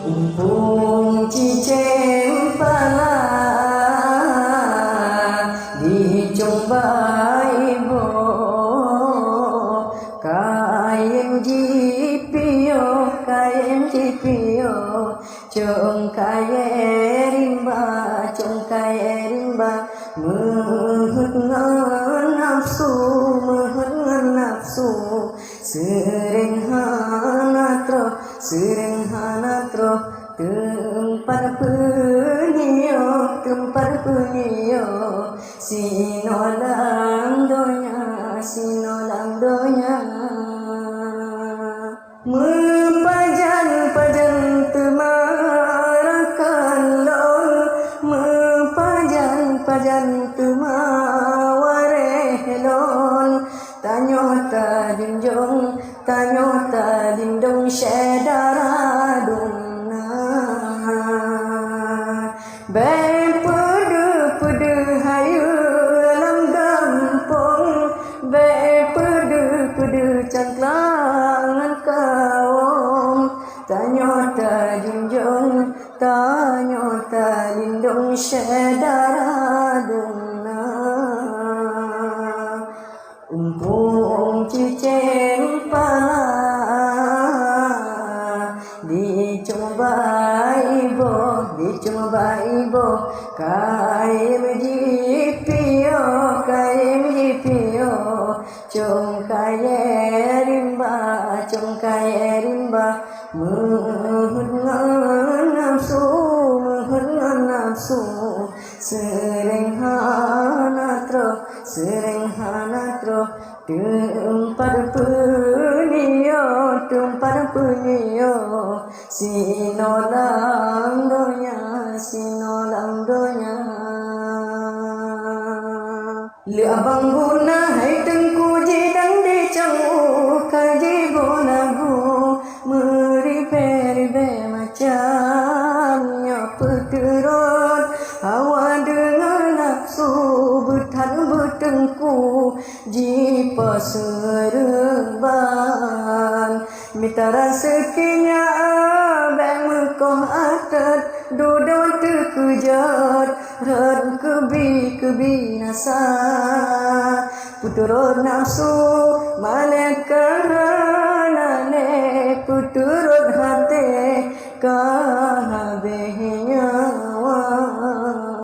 Umpung ciceng pala dicombai bo kayen jipio chong kaye rimba mehut ngan nafsu sering hana tro tempat penyo sinolang donya mempajan temarakan lol mempajan temaware lol tanyo ta dinjong syedara dungna be pedu hayu lam gampong be pedu cangklangan kawom tanyo ta dinjong syedara dungna umpung ciceng pala dicobai bo kaim jipio chong kaye rimba mehut ngan nafsu sering hana tro tempat penyo sinolang donya le abang guna hai tengku jedang de changu kaji bonagu meribe macamnya peturut hawa dengan nafsu bertengku jipa seremban mita rezekinya bang mekoh atat dodon terkejut ran kebinasa puturut nafsu malaikat puturut hati